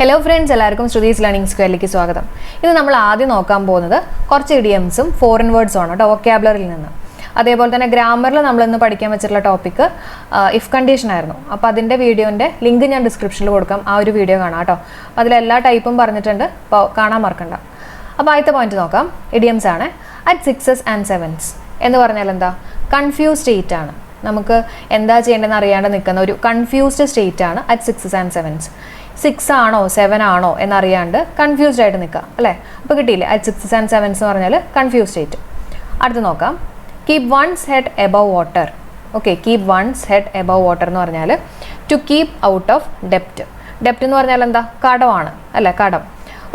Hello friends, എല്ലാവർക്കും Shruthi's learning സ്ക്വയറിലേക്ക് സ്വാഗതം. ഇത് നമ്മൾ ആദ്യം നോക്കാൻ പോകുന്നത് കുറച്ച് ഇഡിയംസും ഫോറിൻ വേർഡ്സും ആണ് കേട്ടോ, വൊക്കാബുലറിയിൽ നിന്ന്. അതേപോലെ തന്നെ ഗ്രാമറിൽ നമ്മളിന്ന് പഠിക്കാൻ വെച്ചിട്ടുള്ള ടോപ്പിക്ക് ഇഫ് കണ്ടീഷൻ ആയിരുന്നു. അപ്പോൾ അതിൻ്റെ വീഡിയോൻ്റെ ലിങ്ക് ഞാൻ ഡിസ്ക്രിപ്ഷനിൽ കൊടുക്കാം, ആ ഒരു വീഡിയോ കാണാം കേട്ടോ. അപ്പോൾ അതിലെല്ലാ ടൈപ്പും പറഞ്ഞിട്ടുണ്ട്, അപ്പോൾ കാണാൻ മറക്കണ്ട. അപ്പോൾ ആദ്യത്തെ പോയിന്റ് നോക്കാം, ഇഡിയംസ് ആണ്. അറ്റ് സിക്സസ് ആൻഡ് സെവൻസ് എന്ന് പറഞ്ഞാൽ എന്താ? കൺഫ്യൂസ് സ്റ്റേറ്റ് ആണ്. നമുക്ക് എന്താ ചെയ്യേണ്ടതെന്ന് അറിയാണ്ട് നിൽക്കുന്ന ഒരു കൺഫ്യൂസ്ഡ് സ്റ്റേറ്റ് ആണ് അറ്റ് സിക്സസ് ആൻഡ് സെവൻസ്. 6 ആണോ 7 ആണോ എന്നറിയാണ്ട് കൺഫ്യൂസ്ഡ് ആയിട്ട് നിൽക്കുക അല്ലേ? അപ്പോൾ കിട്ടിയില്ലേ? അറ്റ് സിക്സസ് ആൻഡ് സെവൻസ് എന്ന് പറഞ്ഞാൽ കൺഫ്യൂസ് സ്റ്റേറ്റ്. അടുത്ത് നോക്കാം, keep one's head above water. Okay, keep one's head above water എന്ന് പറഞ്ഞാൽ ടു കീപ് ഔട്ട് ഓഫ് ഡെപ്റ്റ്. ഡെപ്റ്റ് എന്ന് പറഞ്ഞാൽ എന്താ? കടമാണ് അല്ലേ? കടം.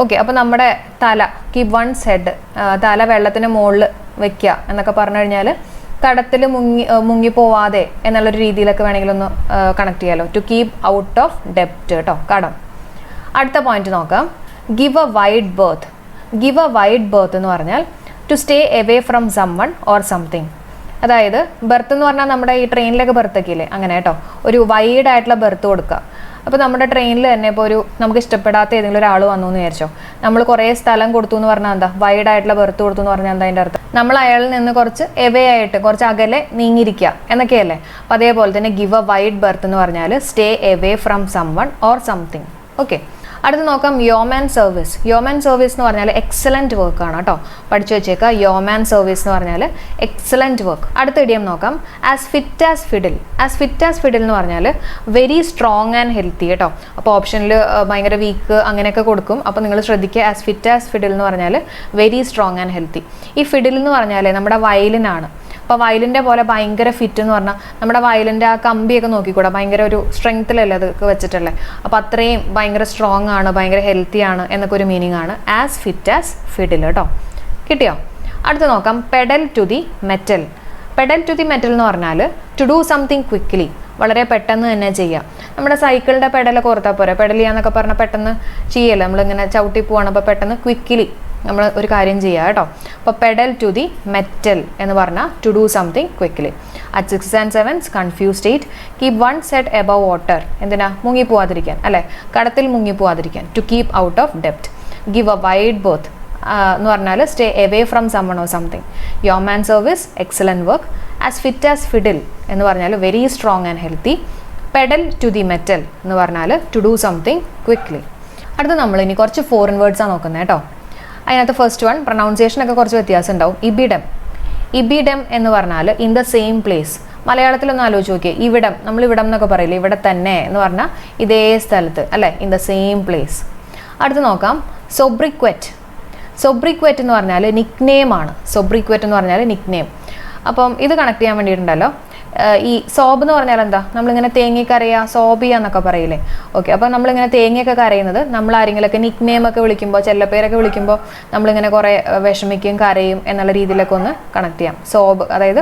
ഓക്കെ, അപ്പോൾ നമ്മുടെ തല, കീപ് വൺസ് ഹെഡ്, തല വെള്ളത്തിന് മുകളിൽ വെക്കുക എന്നൊക്കെ പറഞ്ഞു കഴിഞ്ഞാൽ കടത്തിൽ മുങ്ങിപ്പോവാതെ എന്നുള്ളൊരു രീതിയിലൊക്കെ വേണമെങ്കിൽ ഒന്ന് കണക്ട് ചെയ്യാമല്ലോ. ടു കീപ് ഔട്ട് ഓഫ് ഡെപ്റ്റ് കേട്ടോ, കടം. അടുത്ത പോയിന്റ് നോക്കാം, give a wide berth. Give a wide berth എന്ന് പറഞ്ഞാൽ to stay away from someone or something. അതായത് ബർത്ത് എന്ന് പറഞ്ഞാൽ നമ്മുടെ ഈ ട്രെയിനിലൊക്കെ ബർത്തൊക്കെ ഇല്ലേ, അങ്ങനെ കേട്ടോ, ഒരു വൈഡ് ആയിട്ടുള്ള ബർത്ത് കൊടുക്കുക. അപ്പോൾ നമ്മുടെ ട്രെയിനിൽ തന്നെ ഇപ്പോൾ നമുക്ക് ഇഷ്ടപ്പെടാത്ത ഏതെങ്കിലും ഒരാൾ വന്നു എന്ന് വിചാരിച്ചോ, നമ്മൾ കുറേ സ്ഥലം കൊടുത്തു എന്ന് പറഞ്ഞാൽ എന്താ? വൈഡ് ആയിട്ടുള്ള ബർത്ത് കൊടുത്തു എന്ന് പറഞ്ഞാൽ എന്താ അതിൻ്റെ അർത്ഥം? നമ്മൾ അയാളിൽ നിന്ന് കുറച്ച് എവേ ആയിട്ട്, കുറച്ച് അകലെ നീങ്ങിയിരിക്കുക എന്നൊക്കെയല്ലേ. അപ്പോൾ അതേപോലെ തന്നെ ഗിവ് എ വൈഡ് ബർത്ത് എന്ന് പറഞ്ഞാൽ stay away from someone or something. Okay, അടുത്ത് നോക്കാം, യോമാൻ സർവീസ്. യോമാൻ സർവീസ് എന്ന് പറഞ്ഞാൽ എക്സലൻറ്റ് വർക്ക് ആണ് കേട്ടോ, പഠിച്ചു വെച്ചേക്കുക. യോമാൻ സർവീസ് എന്ന് പറഞ്ഞാൽ എക്സലൻറ്റ് വർക്ക്. അടുത്ത ഇഡിയം നോക്കാം, as fit as fiddle. As fit as fiddle എന്ന് പറഞ്ഞാൽ വെരി സ്ട്രോങ് ആൻഡ് ഹെൽത്തി കേട്ടോ. അപ്പോൾ ഓപ്ഷനിൽ ഭയങ്കര വീക്ക് അങ്ങനെയൊക്കെ കൊടുക്കും, അപ്പോൾ നിങ്ങൾ ശ്രദ്ധിക്കുക. ആസ് ഫിറ്റ് ആസ് ഫിഡിൽ എന്ന് പറഞ്ഞാൽ വെരി സ്ട്രോങ് ആൻഡ് ഹെൽത്തി. ഈ ഫിഡിൽ എന്ന് പറഞ്ഞാൽ നമ്മുടെ വയലിനാണ്. അപ്പോൾ വയലിൻ്റെ പോലെ ഭയങ്കര ഫിറ്റ് എന്ന് പറഞ്ഞാൽ നമ്മുടെ വയലിൻ്റെ ആ കമ്പിയൊക്കെ നോക്കിക്കൂടാ, ഭയങ്കര ഒരു സ്ട്രെങ്ത്തിലല്ലേ അതൊക്കെ വെച്ചിട്ടല്ലേ. അപ്പോൾ അത്രയും ഭയങ്കര സ്ട്രോങ് ആണ്, ഭയങ്കര ഹെൽത്തി ആണ് എന്നൊക്കെ ഒരു മീനിങ് ആണ് ആസ് ഫിറ്റ് ആസ് ഫിഡിൽ കേട്ടോ. കിട്ടിയോ? അടുത്ത് നോക്കാം, pedal to the metal. Pedal to the metal എന്ന് പറഞ്ഞാൽ ടു ഡു സംതിങ് ക്വിക്ക്ലി, വളരെ പെട്ടെന്ന് തന്നെ ചെയ്യാം. നമ്മുടെ സൈക്കിളിൻ്റെ പെഡലൊക്കെ ഓർത്താൽ പോരെ, പെഡൽ ചെയ്യാന്നൊക്കെ പറഞ്ഞാൽ പെട്ടെന്ന് ചെയ്യല്ലേ, നമ്മളിങ്ങനെ ചവിട്ടി പോവാണ്, അപ്പോൾ പെട്ടെന്ന് ക്വിക്ക്ലി നമ്മൾ ഒരു കാര്യം ചെയ്യുക കേട്ടോ. അപ്പോൾ പെഡൽ ടു ദി മെറ്റൽ എന്ന് പറഞ്ഞാൽ to do something quickly. At 6 and 7 confuse state. Keep one set above water. എന്തിനാ? മുങ്ങിപ്പോവാതിരിക്കാൻ അല്ലേ, കടത്തിൽ മുങ്ങിപ്പോവാതിരിക്കാൻ. ടു കീപ് ഔട്ട് ഓഫ് ഡെപ്റ്റ്. ഗിവ് എ വൈഡ് ബർത്ത് എന്ന് പറഞ്ഞാൽ stay away from someone or something. Yeoman service excellent work. As fit as fiddle എന്ന് പറഞ്ഞാൽ very strong and healthy. Pedal to the metal എന്ന് പറഞ്ഞാൽ ടു ഡു സംതിങ് ക്വിക്ക്ലി. അടുത്ത് നമ്മൾ ഇനി കുറച്ച് ഫോറിൻ വേർഡ്സാണ് നോക്കുന്നത് കേട്ടോ. അതിനകത്ത് ഫസ്റ്റ് വൺ, പ്രൊനൗൺസിയേഷനൊക്കെ കുറച്ച് വ്യത്യാസം ഉണ്ടാവും. ഇബിഡം. ഇബിഡം എന്ന് പറഞ്ഞാൽ ഇൻ ദ സെയിം പ്ലേസ്. മലയാളത്തിലൊന്ന് ആലോചിച്ച് നോക്കിയേ, ഇവിടം, നമ്മൾ ഇവിടം എന്നൊക്കെ പറയില്ലേ, ഇവിടെ തന്നെ എന്ന് പറഞ്ഞാൽ ഇതേ സ്ഥലത്ത് അല്ലേ, ഇൻ ദ സെയിം പ്ലേസ്. അടുത്ത് നോക്കാം, സൊബ്രിക്വറ്റ്. സൊബ്രിക്വറ്റ് എന്ന് പറഞ്ഞാൽ നിക്നെയിം ആണ്. സൊബ്രിക്വറ്റ് എന്ന് പറഞ്ഞാൽ നിക്നെയിം. അപ്പം ഇത് കണക്ട് ചെയ്യാൻ വേണ്ടിയിട്ടുണ്ടല്ലോ, ഈ സോബ് എന്ന് പറഞ്ഞാൽ എന്താ? നമ്മളിങ്ങനെ തേങ്ങക്കരയുക, സോബിയ എന്നൊക്കെ പറയില്ലേ. ഓക്കെ, അപ്പോൾ നമ്മളിങ്ങനെ തേങ്ങയൊക്കെ കരയുന്നത് നമ്മൾ ആരെങ്കിലുമൊക്കെ നിക്നെയിമൊക്കെ വിളിക്കുമ്പോൾ, ചെല്ലപ്പേരൊക്കെ വിളിക്കുമ്പോൾ നമ്മളിങ്ങനെ കുറേ വിഷമിക്കും, കരയും എന്നുള്ള രീതിയിലൊക്കെ ഒന്ന് കണക്ട് ചെയ്യാം. സോബ് അതായത്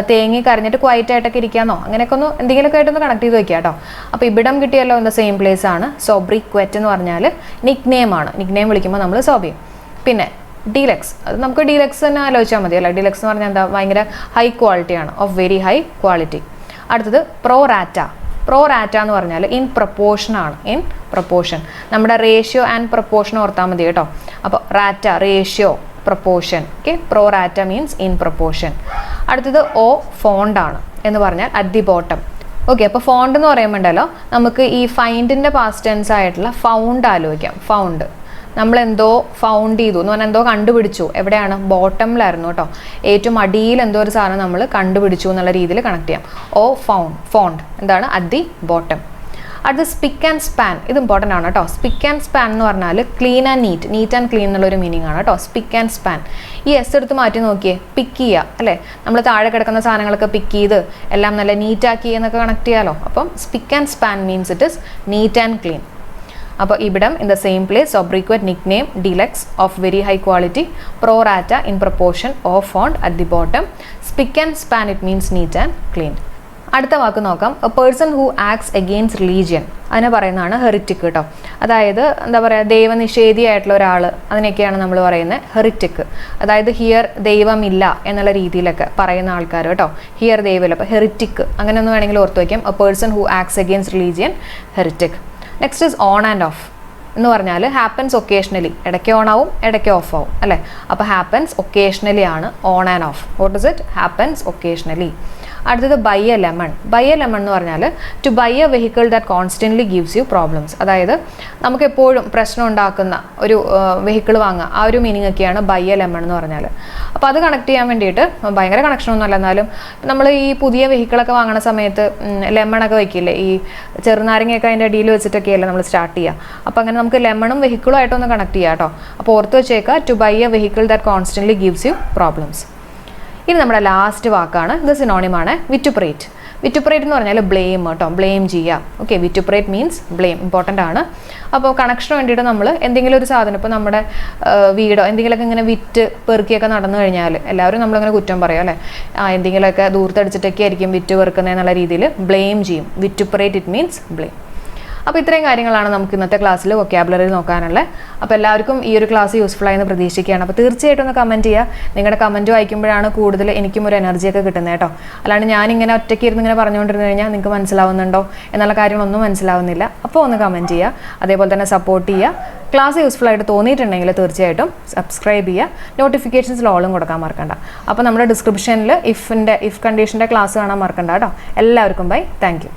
തേങ്ങ കരഞ്ഞിട്ട് ക്വയറ്റ് ആയിട്ടൊക്കെ ഇരിക്കാന്നോ അങ്ങനെയൊക്കെ ഒന്ന് എന്തെങ്കിലുമൊക്കെ ആയിട്ടൊന്ന് കണക്ട് ചെയ്ത് വയ്ക്കുക കേട്ടോ. അപ്പോൾ ഇവിടം കിട്ടിയല്ലോ, ഇൻ ദ സെയിം പ്ലേസ് ആണ്. സോബ്രിക്വറ്റ് എന്ന് പറഞ്ഞാൽ നിക്നെയിം ആണ്. നിക്നെയിം വിളിക്കുമ്പോൾ നമ്മൾ സോബിയും. പിന്നെ ഡീലക്സ്, അത് നമുക്ക് ഡീലക്സ് തന്നെ ആലോചിച്ചാൽ മതി അല്ലേ. ഡീലക്സ് എന്ന് പറഞ്ഞാൽ എന്താ? ഭയങ്കര ഹൈ ക്വാളിറ്റിയാണ്, ഓഫ് വെരി ഹൈ ക്വാളിറ്റി. അടുത്തത് പ്രോ റാറ്റ. പ്രോ റാറ്റ എന്ന് പറഞ്ഞാൽ ഇൻ പ്രപ്പോർഷൻ ആണ്. In proportion. നമ്മുടെ റേഷ്യോ ആൻഡ് പ്രപ്പോർഷൻ ഓർത്താൽ മതി കേട്ടോ. അപ്പോൾ rata ratio, proportion. Okay, pro rata means in proportion. അടുത്തത് ഓ ഫോണ്ട് ആണ് എന്ന് പറഞ്ഞാൽ അറ്റ് ദി ബോട്ടം. ഓക്കെ, അപ്പോൾ ഫോണ്ട് എന്ന് പറയുമ്പോൾ ഉണ്ടല്ലോ, നമുക്ക് ഈ ഫൈൻഡിൻ്റെ പാസ്റ്റ് ടെൻസ് ആയിട്ടുള്ള ഫൗണ്ട് ആലോചിക്കാം. ഫൗണ്ട്, നമ്മളെന്തോ ഫൗണ്ട് ചെയ്തു എന്ന് പറഞ്ഞാൽ എന്തോ കണ്ടുപിടിച്ചു. എവിടെയാണ്? ബോട്ടമിലായിരുന്നു കേട്ടോ. ഏറ്റവും അടിയിൽ എന്തോ ഒരു സാധനം നമ്മൾ കണ്ടുപിടിച്ചു എന്നുള്ള രീതിയിൽ കണക്ട് ചെയ്യാം. ഓ ഫോണ്ട് എന്താണ്? At the bottom. അടുത്ത് സ്പിക്ക് ആൻഡ് സ്പാൻ. ഇത് ഇമ്പോർട്ടൻ്റ് ആണ് കേട്ടോ. സ്പിക്ക് ആൻഡ് സ്പാൻ എന്ന് പറഞ്ഞാൽ clean and NEET, NEET and clean എന്നുള്ളൊരു മീനിങ് ആണ് കേട്ടോ. സ്പിക്ക് ആൻഡ് സ്പാൻ. ഈ എസ് എടുത്ത് മാറ്റി നോക്കിയേ, പിക്ക് ചെയ്യുക അല്ലേ. നമ്മൾ താഴെ കിടക്കുന്ന സാധനങ്ങളൊക്കെ പിക്ക് ചെയ്ത് എല്ലാം നല്ല നീറ്റാക്കി എന്നൊക്കെ കണക്ട് ചെയ്യാമല്ലോ. അപ്പം spick and span means it is neat and clean. അപ്പോൾ ഇവിടം in the same place. Sobriquet nickname. Deluxe of very high quality. Pro rata in proportion. Au fond at the bottom. Spick and span it means neat and clean. അടുത്ത വാക്ക് നോക്കാം, a person who acts against religion. അതിനെ പറയുന്നതാണ് heretic കേട്ടോ. അതായത് എന്താ പറയുക, ദൈവനിഷേധിയായിട്ടുള്ള ഒരാൾ, അതിനൊക്കെയാണ് നമ്മൾ പറയുന്നത് ഹെറിറ്റിക്. അതായത് ഹിയർ ദൈവമില്ല എന്നുള്ള രീതിയിലൊക്കെ പറയുന്ന ആൾക്കാർ കേട്ടോ. ഹിയർ ദൈവമില്ല, അപ്പോൾ ഹെറിറ്റിക് അങ്ങനെ ഒന്ന് വേണമെങ്കിൽ ഓർത്ത് വയ്ക്കാം. A person who acts against religion, heretic. Next is on and off. എന്ന് പറഞ്ഞാൽ ഹാപ്പൻസ് ഒക്കേഷണലി, ഇടയ്ക്ക് ഓൺ ആവും ഇടയ്ക്ക് ഓഫ് ആവും അല്ലേ. അപ്പോൾ ഹാപ്പൻസ് ഒക്കേഷണലി ആണ് on and off. What is it? Happens occasionally. അടുത്തത് buy a lemon. Buy a lemon എന്ന് പറഞ്ഞാൽ to buy a vehicle that constantly gives you problems. അതായത് നമുക്ക് എപ്പോഴും പ്രശ്നം ഉണ്ടാക്കുന്ന ഒരു വെഹിക്കിൾ വാങ്ങുക, ആ ഒരു മീനിങ് ഒക്കെയാണ് ബൈ എ ലെമൺ എന്ന് പറഞ്ഞാൽ. അപ്പോൾ അത് കണക്ട് ചെയ്യാൻ വേണ്ടിയിട്ട് ഭയങ്കര കണക്ഷനൊന്നുമല്ല, എന്നാലും നമ്മൾ ഈ പുതിയ വെഹിക്കിളൊക്കെ വാങ്ങുന്ന സമയത്ത് ലെമണൊക്കെ വയ്ക്കില്ലേ, ഈ ചെറുനാരങ്ങയൊക്കെ അതിൻ്റെ അടിയിൽ വെച്ചിട്ടൊക്കെയല്ലേ നമ്മൾ സ്റ്റാർട്ട് ചെയ്യുക. അപ്പോൾ അങ്ങനെ നമുക്ക് ലെമണും വെഹിക്കിളും ആയിട്ടൊന്ന് കണക്ട് ചെയ്യാം കേട്ടോ. അപ്പോൾ ഓർത്ത് വെച്ചേക്കുക, to buy a vehicle that constantly gives you problems. ഇനി നമ്മുടെ ലാസ്റ്റ് വാക്കാണ്, ഇത് സിനോണിമാണ്, വിറ്റുപ്രേറ്റ്. വിറ്റുപ്രേറ്റ് എന്ന് പറഞ്ഞാൽ ബ്ലെയിം കേട്ടോ, ബ്ലെയിം ചെയ്യുക. ഓക്കെ, വിറ്റുപ്രേറ്റ് മീൻസ് ബ്ലെയിം, ഇമ്പോർട്ടൻ്റ് ആണ്. അപ്പോൾ കണക്ഷന് വേണ്ടിയിട്ട് നമ്മൾ എന്തെങ്കിലും ഒരു സാധനം, ഇപ്പോൾ നമ്മുടെ വീടോ എന്തെങ്കിലുമൊക്കെ ഇങ്ങനെ വിറ്റ് പെറുക്കിയൊക്കെ നടന്നു കഴിഞ്ഞാൽ എല്ലാവരും നമ്മളിങ്ങനെ കുറ്റം പറയും അല്ലേ, എന്തെങ്കിലുമൊക്കെ ദൂരത്തടിച്ചിട്ടൊക്കെ ആയിരിക്കും വിറ്റ് പെറുക്കുന്നതെന്നുള്ള രീതിയിൽ ബ്ലെയിം ചെയ്യും. വിറ്റുപ്രേറ്റ് ഇറ്റ് മീൻസ് ബ്ലെയിം. അപ്പോൾ ഇത്രയും കാര്യങ്ങളാണ് നമുക്ക് ഇന്നത്തെ ക്ലാസ്സിൽ വൊക്കാബുലറി നോക്കാനുള്ളത്. അപ്പോൾ എല്ലാവർക്കും ഈ ഒരു ക്ലാസ് യൂസ്ഫുൾ ആയെന്ന് പ്രതീക്ഷിക്കുകയാണ്. അപ്പോൾ തീർച്ചയായിട്ടും ഒന്ന് കമൻറ്റ് ചെയ്യുക. നിങ്ങളുടെ കമൻറ്റ് വായിക്കുമ്പോഴാണ് കൂടുതൽ എനിക്കും ഒരു എനർജിയൊക്കെ കിട്ടുന്നത് കേട്ടോ. അല്ലാണ്ട് ഞാനിങ്ങനെ ഒറ്റയ്ക്ക് ഇരുന്ന് ഇങ്ങനെ പറഞ്ഞുകൊണ്ടിരുന്നു കഴിഞ്ഞാൽ നിങ്ങൾക്ക് മനസ്സിലാവുന്നുണ്ടോ എന്നുള്ള കാര്യങ്ങളൊന്നും മനസ്സിലാവുന്നില്ല. അപ്പോൾ ഒന്ന് കമൻറ്റ് ചെയ്യുക, അതേപോലെ തന്നെ സപ്പോർട്ട് ചെയ്യുക. ക്ലാസ് യൂസ്ഫുൾ ആയിട്ട് തോന്നിയിട്ടുണ്ടെങ്കിൽ തീർച്ചയായിട്ടും സബ്സ്ക്രൈബ് ചെയ്യുക, നോട്ടിഫിക്കേഷൻസിൽ ഓളും കൊടുക്കാൻ മറക്കണ്ട. അപ്പോൾ നമ്മുടെ ഡിസ്ക്രിപ്ഷനിൽ ഇഫ് കണ്ടീഷൻ്റെ ക്ലാസ് കാണാൻ മറക്കണ്ട കേട്ടോ. എല്ലാവർക്കും ബൈ, താങ്ക് യു.